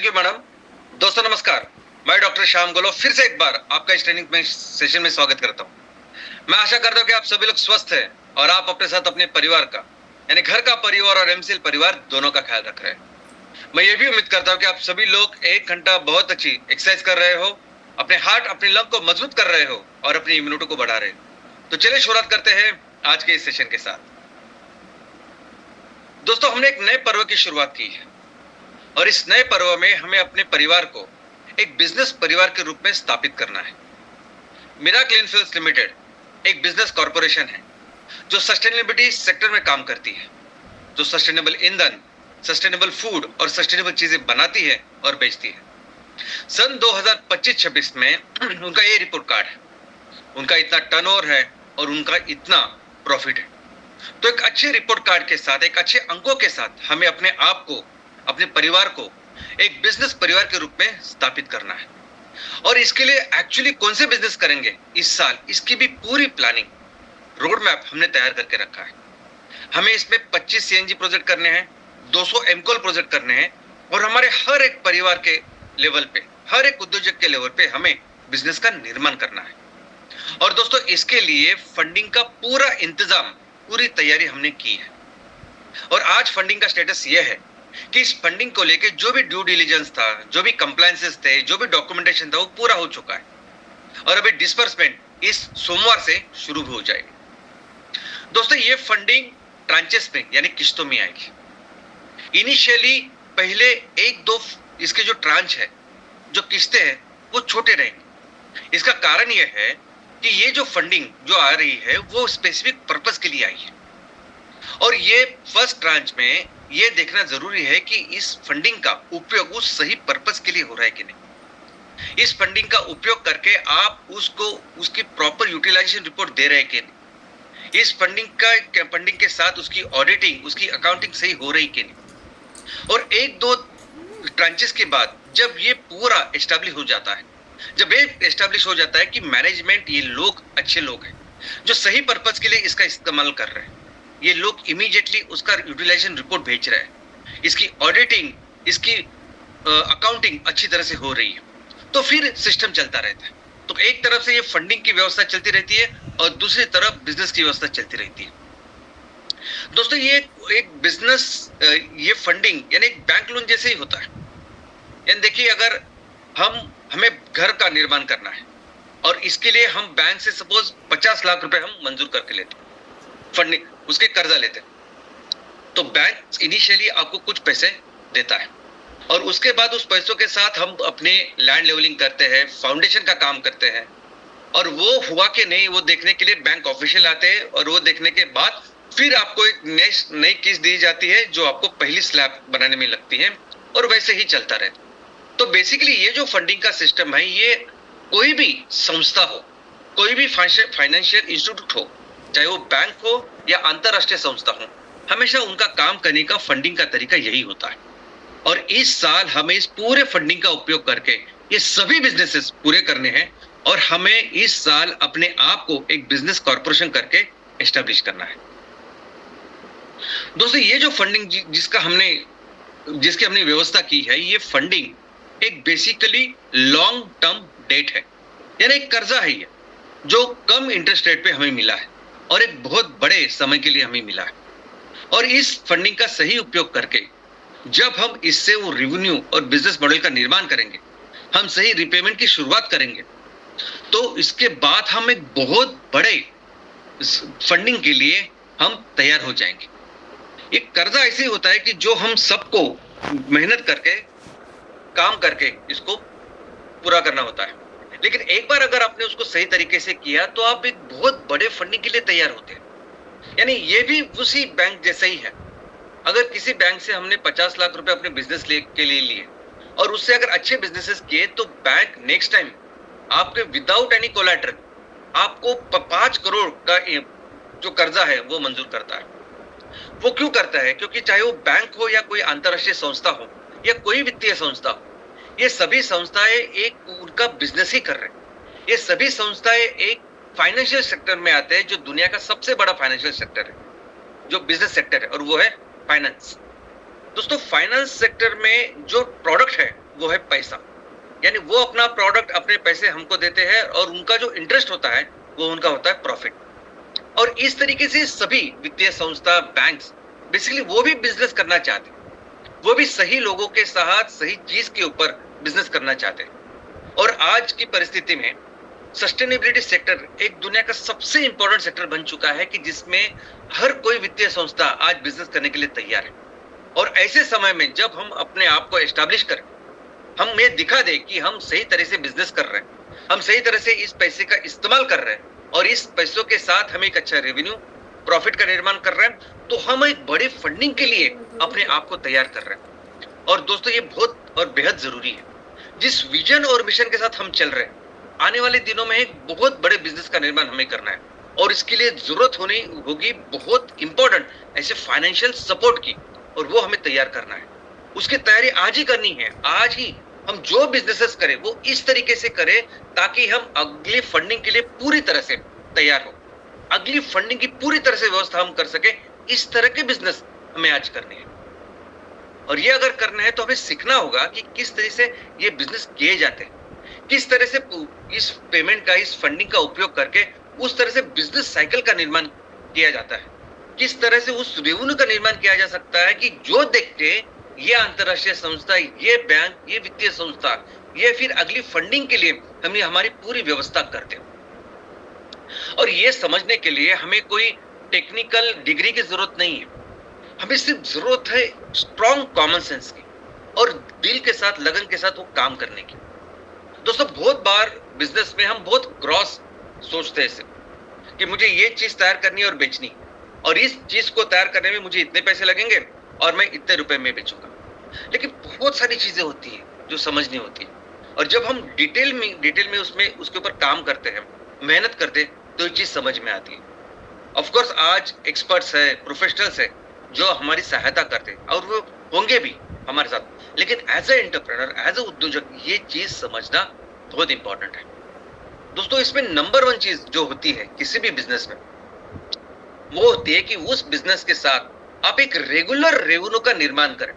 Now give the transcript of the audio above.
Thank you madam. दोस्तों नमस्कार, मैं डॉक्टर श्याम गोलो फिर से एक बार आपका इस ट्रेनिंग में सेशन में स्वागत करता हूं। मैं आशा करता हूं कि आप सभी लोग स्वस्थ हैं और आप अपने साथ अपने परिवार का यानी घर का परिवार और एमसीएल परिवार दोनों का ख्याल रख रहे हैं। मैं ये भी उम्मीद करता हूं कि आप सभी लोग 1 घंटा बहुत अच्छी एक्सरसाइज कर रहे हो, अपने हार्ट अपने लंग को मजबूत कर रहे हो और अपनी इम्यूनिटी को बढ़ा रहे हो। तो चलिए शुरुआत करते हैं आज के इस सेशन के साथ। दोस्तों हमने एक नए पर्व की शुरुआत की है और इस नए पर्व में हमें अपने परिवार को एक बिजनेस परिवार के रूप में स्थापित करना है। मिराकल इनफिल्स लिमिटेड एक बिजनेस कॉर्पोरेशन है जो सस्टेनेबिलिटी सेक्टर में काम करती है, जो सस्टेनेबल ईंधन, सस्टेनेबल फूड और सस्टेनेबल चीजें बनाती है और बेचती है। सन 2025-26 में उनका ये रिपोर्ट कार्ड है, उनका इतना टर्नओवर है और उनका इतना प्रॉफिट है। तो एक अच्छे रिपोर्ट कार्ड के साथ, एक अच्छे अंकों के साथ हमें अपने आप को, अपने परिवार को एक बिजनेस परिवार के रूप में स्थापित करना है। और इसके लिए एक्चुअली कौन से बिजनेस करेंगे इस साल, इसकी भी पूरी प्लानिंग, रोड मैप हमने तैयार करके रखा है। हमें इसमें 25 सीएनजी प्रोजेक्ट करने हैं, 200 एमकोल प्रोजेक्ट करने हैं और हमारे हर एक परिवार के लेवल पे, हर एक उद्योजक के लेवल पे हमें बिजनेस का निर्माण करना है। और दोस्तों इसके लिए फंडिंग का पूरा इंतजाम, पूरी तैयारी हमने की है। और आज फंडिंग का स्टेटस यह है कि इस फंडिंग को लेके जो भी ड्यू डिलिजेंस था, जो भी कंप्लायंसेस थे, जो भी डॉक्यूमेंटेशन था, वो पूरा हो चुका है और अभी डिस्बर्समेंट इस सोमवार से शुरू हो जाएगी। दोस्तों ये फंडिंग ट्रांचेस में यानी किश्तों में आएगी। इनिशियली पहले 1-2 इसके जो ट्रांच है, जो किस्तें हैं, वो छोटे रहेंगे। इसका कारण यह है कि ये जो फंडिंग जो आ रही है वो स्पेसिफिक पर्पस के लिए आई है और ये फर्स्ट ट्रांच में ये देखना जरूरी है कि इस फंडिंग का उपयोग उस सही पर्पस के लिए हो रहा है कि नहीं। इस फंडिंग का उपयोग करके आप उसको उसकी प्रॉपर यूटिलाइजेशन रिपोर्ट दे रहे हैं कि नहीं। इस फंडिंग के साथ उसकी ऑडिटिंग, उसकी अकाउंटिंग सही हो रही कि नहीं। और 1-2 ट्रांचेस के बाद जब ये पूरा एस्टैब्लिश हो जाता है, जब ये एस्टैब्लिश हो जाता है कि मैनेजमेंट, ये लोग अच्छे लोग हैं जो सही पर्पस के लिए इसका इस्तेमाल कर रहे हैं, ये लोग इमीडिएटली उसका यूटिलाइजेशन रिपोर्ट भेज रहे हैं, इसकी ऑडिटिंग, इसकी अकाउंटिंग अच्छी तरह से हो रही है, तो फिर सिस्टम चलता रहता है। तो एक तरफ से ये फंडिंग की व्यवस्था चलती रहती है और दूसरी तरफ बिजनेस की व्यवस्था चलती रहती है। दोस्तों ये एक बिजनेस, ये फंडिंग यानी एक बैंक लोन जैसे ही होता है। यानी देखिए, अगर हमें घर का निर्माण करना है और इसके लिए हम बैंक से सपोज 50 लाख रुपए हम मंजूर करके लेते हैं, फंडिंग उसके कर्जा लेते हैं, तो बैंक इनिशियली आपको कुछ पैसे देता है और उसके बाद उस पैसों के साथ हम अपने लैंड लेवलिंग करते हैं, फाउंडेशन का काम करते हैं और वो हुआ कि नहीं वो देखने के लिए बैंक ऑफिशियल आते हैं और वो देखने के बाद फिर आपको एक नई किस्त दी जाती है जो आपको पहली स्लैब बनाने में लगती है और वैसे ही चलता रहता है। तो बेसिकली ये जो फंडिंग का सिस्टम है, ये कोई भी संस्था हो, कोई भी फाइनेंशियल इंस्टीट्यूट हो, चाहे वो बैंक हो या अंतरराष्ट्रीय संस्था हो, हमेशा उनका काम करने का फंडिंग का तरीका यही होता है। और इस साल हमें इस पूरे फंडिंग का उपयोग करके ये सभी बिजनेसेस पूरे करने हैं और हमें इस साल अपने आप को एक बिजनेस कॉर्पोरेशन करके एस्टेब्लिश करना है। दोस्तों ये जो फंडिंग जिसकी हमने व्यवस्था की है, ये फंडिंग एक बेसिकली लॉन्ग टर्म डेट है, यानी एक कर्जा है ये जो कम इंटरेस्ट रेट पे हमें मिला है और एक बहुत बड़े समय के लिए हमें मिला है। और इस फंडिंग का सही उपयोग करके जब हम इससे वो रेवेन्यू और बिजनेस मॉडल का निर्माण करेंगे, हम सही रिपेमेंट की शुरुआत करेंगे, तो इसके बाद हम एक बहुत बड़े फंडिंग के लिए हम तैयार हो जाएंगे। ये कर्जा ऐसे होता है कि जो हम सबको मेहनत करके, काम करके इसको पूरा करना होता है, लेकिन एक बार अगर आपने उसको सही तरीके से किया तो आप एक बहुत बड़े फंडिंग के लिए तैयार होते हैं। यानी ये भी उसी बैंक जैसा ही है। अगर किसी बैंक से हमने 50 लाख रुपए अपने बिजनेस के लिए लिए और उससे अगर अच्छे बिजनेसेस किए, तो बैंक नेक्स्ट टाइम आपके विदाउट एनी कोलैटरल आपको 5 करोड़ का जो कर्जा है वो मंजूर करता है। वो क्यों करता है? क्योंकि चाहे वो बैंक हो या कोई अंतरराष्ट्रीय संस्था हो या कोई वित्तीय संस्था हो, ये सभी संस्थाएं एक उनका बिजनेस ही कर रहे हैं। ये सभी संस्थाएं एक फाइनेंशियल सेक्टर में आते हैं जो दुनिया का सबसे बड़ा फाइनेंशियल सेक्टर है, जो बिजनेस सेक्टर है, और वो है फाइनेंस। दोस्तों फाइनेंस सेक्टर में जो प्रोडक्ट है वो है पैसा। यानी वो अपना प्रोडक्ट, अपने पैसे हमको देते हैं और उनका जो इंटरेस्ट होता है वो उनका होता है प्रॉफिट। और इस तरीके से सभी वित्तीय संस्था, बैंक्स बेसिकली वो भी बिजनेस करना चाहते हैं। वो भी सही लोगों के साथ सही चीज के ऊपर बिजनेस करना चाहते हैं। और आज की परिस्थिति में सस्टेनेबिलिटी सेक्टर एक दुनिया का सबसे इंपॉर्टेंट सेक्टर बन चुका है कि जिसमें हर कोई वित्तीय संस्था आज बिजनेस करने के लिए तैयार है। और ऐसे समय में जब हम अपने आप को एस्टैब्लिश करें, हम ये दिखा दें कि हम सही तरह से बिजनेस कर रहे हैं, हम सही तरह से इस पैसे का इस्तेमाल कर रहे हैं और इस पैसों के साथ हम एक अच्छा रेवेन्यू, प्रॉफिट का निर्माण कर रहे हैं, तो हम एक बड़ी फंडिंग के लिए अपने आप को तैयार कर रहे हैं। और दोस्तों, ये बहुत और बेहद जरूरी है। जिस विजन और मिशन के साथ हम चल रहे हैं, आने वाले दिनों में एक बहुत बड़े बिजनेस का निर्माण हमें करना है और इसके लिए जरूरत होगी बहुत इंपॉर्टेंट ऐसे फाइनेंशियल सपोर्ट की, और वो हमें तैयार करना है। उसकी तैयारी आज ही करनी है। आज ही हम जो बिजनेसेस करें वो इस तरीके से करें ताकि हम अगली फंडिंग के लिए पूरी तरह से तैयार हो, अगली फंडिंग की पूरी तरह से व्यवस्था हम कर सके। इस तरह के बिजनेस हमें आज करने हैं। और ये अगर करना है तो हमें सीखना होगा कि किस तरह से ये बिजनेस किए जाते हैं, किस तरह से इस पेमेंट का, इस फंडिंग का उपयोग करके उस तरह से बिजनेस साइकिल का निर्माण किया जाता है, किस तरह से उस रेवेन्यू का निर्माण किया जा सकता है कि जो देख के ये अंतरराष्ट्रीय संस्था, ये बैंक, ये वित्तीय संस्था, ये फिर अगली फंडिंग के लिए हम हमारी पूरी व्यवस्था करते हैं। और ये समझने के लिए हमें कोई टेक्निकल डिग्री की जरूरत नहीं है, हमें सिर्फ जरूरत है स्ट्रॉन्ग कॉमन सेंस की और दिल के साथ, लगन के साथ वो काम करने की। दोस्तों, बहुत बार बिजनेस में हम बहुत ग्रॉस सोचते हैं सिर्फ कि मुझे ये चीज तैयार करनी है और बेचनी, और इस चीज को तैयार करने में मुझे इतने पैसे लगेंगे और मैं इतने रुपए में बेचूंगा। लेकिन बहुत सारी चीजें होती हैं जो समझनी होती है, और जब हम डिटेल में उसके ऊपर काम करते हैं, मेहनत करते हैं, तो ये चीज समझ में आती है। ऑफ कोर्स आज एक्सपर्ट्स है, प्रोफेशनल्स है जो हमारी सहायता करते हैं और वो होंगे भी हमारे साथ, लेकिन as a entrepreneur, as a उद्योजक, ये चीज समझना बहुत इंपॉर्टेंट है। दोस्तों, इसमें नंबर 1 चीज जो होती है किसी भी बिजनेस में, वो होती है कि उस बिजनेस के साथ आप एक रेगुलर रेवेन्यू का निर्माण करें।